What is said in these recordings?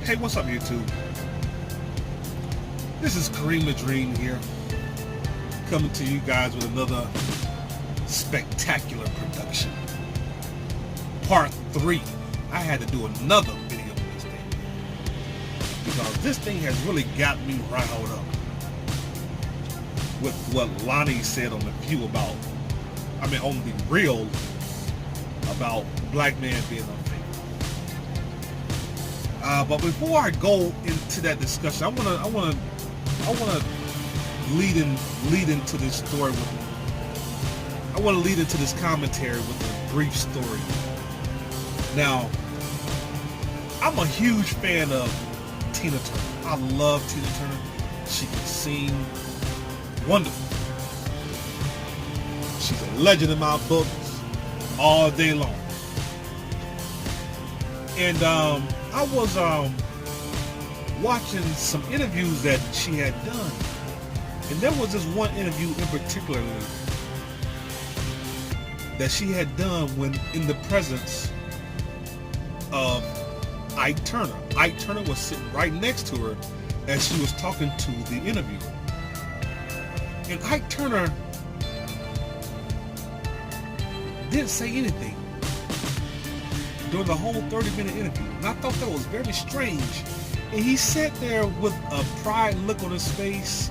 Hey, what's up, YouTube? This is Kareem the Dream here, coming to you guys with another spectacular production. Part 3. I had to do another video on this thing, because this thing has really got me riled up with what Lonnie said on The View about, on The Real, about black man being unfaithful. But before I go into that discussion, I wanna lead into this story with. I want to lead into this commentary with a brief story. Now, I'm a huge fan of Tina Turner. I love Tina Turner. She can sing wonderful. She's a legend in my books all day long. And I was watching some interviews that she had done, and there was this one interview in particular that she had done when in the presence of Ike Turner. Ike Turner was sitting right next to her as she was talking to the interviewer. And Ike Turner didn't say anything during the whole 30-minute interview. And I thought that was very strange. And he sat there with a pride look on his face,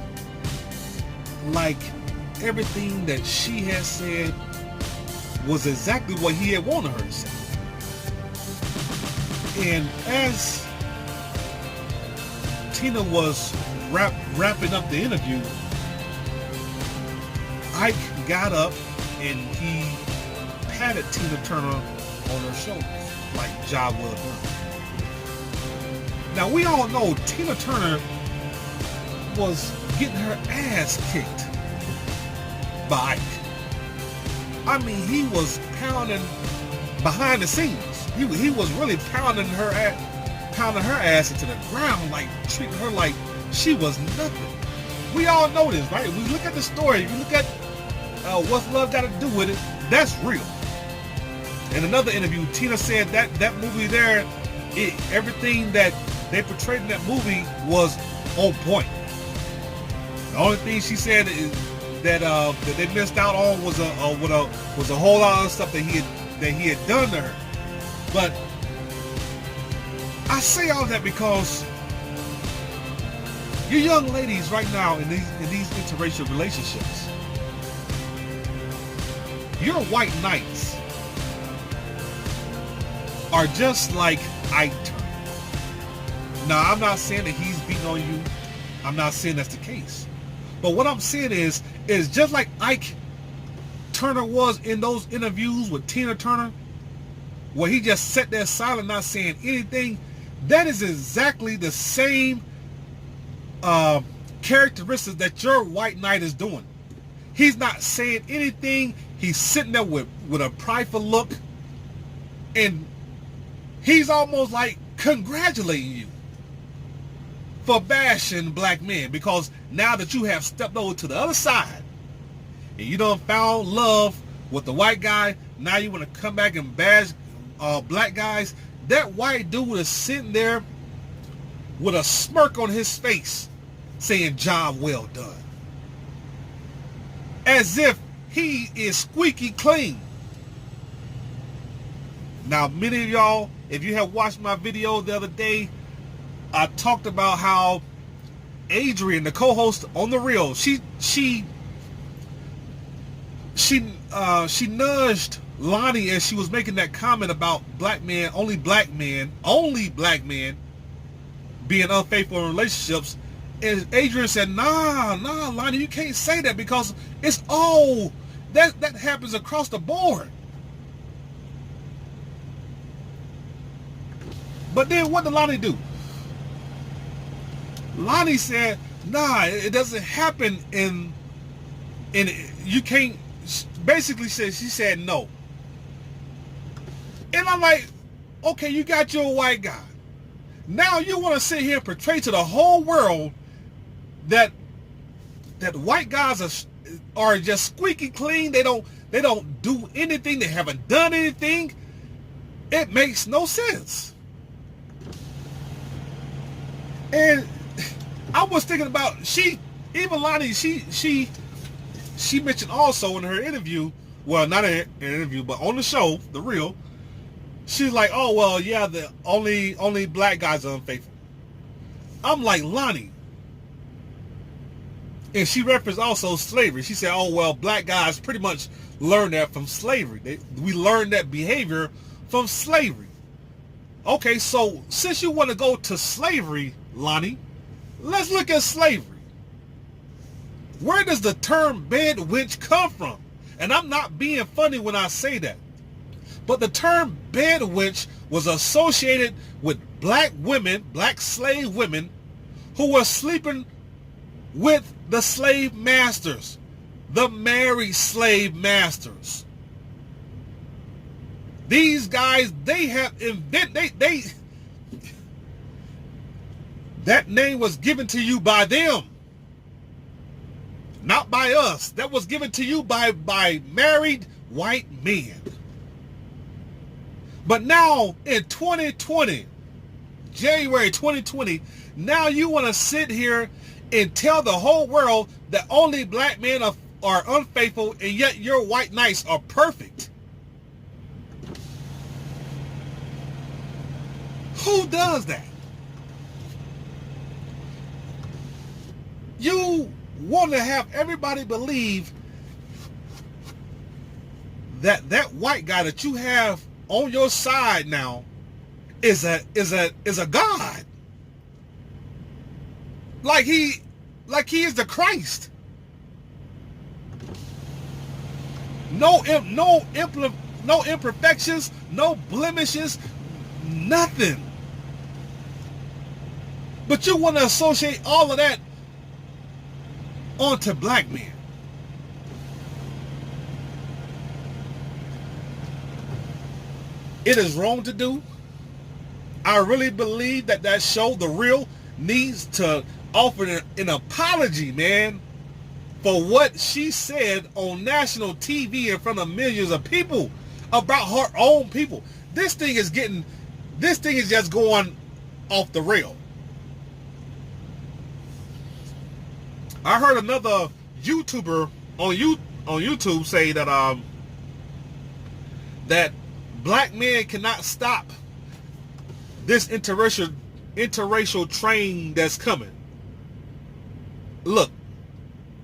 like everything that she had said was exactly what he had wanted her to say. And as Tina was wrapping up the interview, Ike got up and he patted Tina Turner on her shoulders, like, job well done. Now, we all know Tina Turner was getting her ass kicked by Ike. I mean, he was pounding behind the scenes. He was really pounding her ass into the ground, like treating her like she was nothing. We all know this, right? If we look at the story, if you look at What's Love Got to Do with It, that's real. In another interview, Tina said that movie there, everything that they portrayed in that movie was on point. The only thing she said is that they missed out on was a whole lot of stuff that he had done to her. But I say all that because you young ladies right now in these interracial relationships, your white knights are just like Ike Turner. Now, I'm not saying that he's beating on you. I'm not saying that's the case. But what I'm saying is just like Ike Turner was in those interviews with Tina Turner, where he just sat there silent, not saying anything, that is exactly the same characteristics that your white knight is doing. He's not saying anything. He's sitting there with a prideful look, and he's almost like congratulating you for bashing black men, because now that you have stepped over to the other side and you done found love with the white guy, now you want to come back and bash black guys. That white dude is sitting there with a smirk on his face saying job well done, as if he is squeaky clean. Now, many of y'all, if you have watched my video the other day, I talked about how Adrian, the co-host on The Real, she nudged Lonnie as she was making that comment about only black men being unfaithful in relationships. And Adrian said, nah, Lonnie, you can't say that, because it's all that happens across the board. But then what did Lonnie do? Lonnie said, nah, it doesn't happen in you can't. Basically she said no. And I'm like, okay, you got your white guy. Now you want to sit here and portray to the whole world that white guys are just squeaky clean. They don't do anything. They haven't done anything. It makes no sense. And I was thinking about even Lonnie, she mentioned also in her interview, well, not in an interview, but on the show, The Real, she's like, oh, well, yeah, the only black guys are unfaithful. I'm like, Lonnie. And she referenced also slavery. She said, oh, well, black guys pretty much learned that from slavery. We learned that behavior from slavery. Okay, so since you want to go to slavery, Lonnie, let's look at slavery. Where does the term bed wench come from? And I'm not being funny when I say that. But the term bed wench was associated with black women, black slave women, who were sleeping with the slave masters, the married slave masters. These guys, they have invented, that name was given to you by them, not by us. That was given to you by married white men. But now in 2020, January 2020, now you want to sit here and tell the whole world that only black men are unfaithful, and yet your white knights are perfect. Who does that? You want to have everybody believe that that white guy that you have on your side now is a god. Like he is the Christ. No imperfections, no blemishes, nothing. But you want to associate all of that onto black men. It is wrong to do. I really believe that show, The Real, needs to offer an apology, man, for what she said on national TV in front of millions of people about her own people. This thing is just going off the rail. I heard another YouTuber on YouTube say that that black men cannot stop this interracial train that's coming. Look,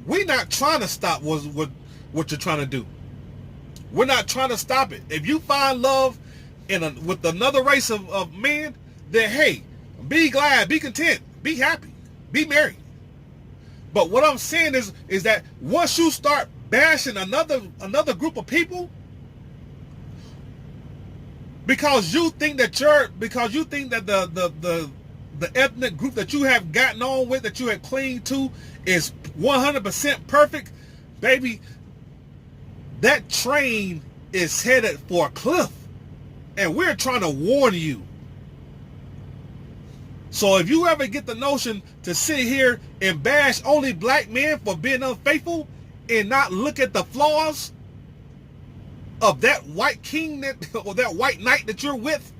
we're not trying to stop what you're trying to do. We're not trying to stop it. If you find love with another race of men, then hey, be glad, be content, be happy, be merry. But what I'm saying is that once you start bashing another group of people because you think that the ethnic group that you have gotten on with, that you have clinged to, is 100% perfect, baby, that train is headed for a cliff. And we're trying to warn you. So if you ever get the notion to sit here and bash only black men for being unfaithful and not look at the flaws of that white king or that white knight that you're with,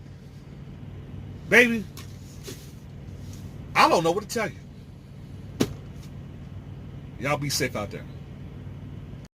baby, I don't know what to tell you. Y'all be safe out there.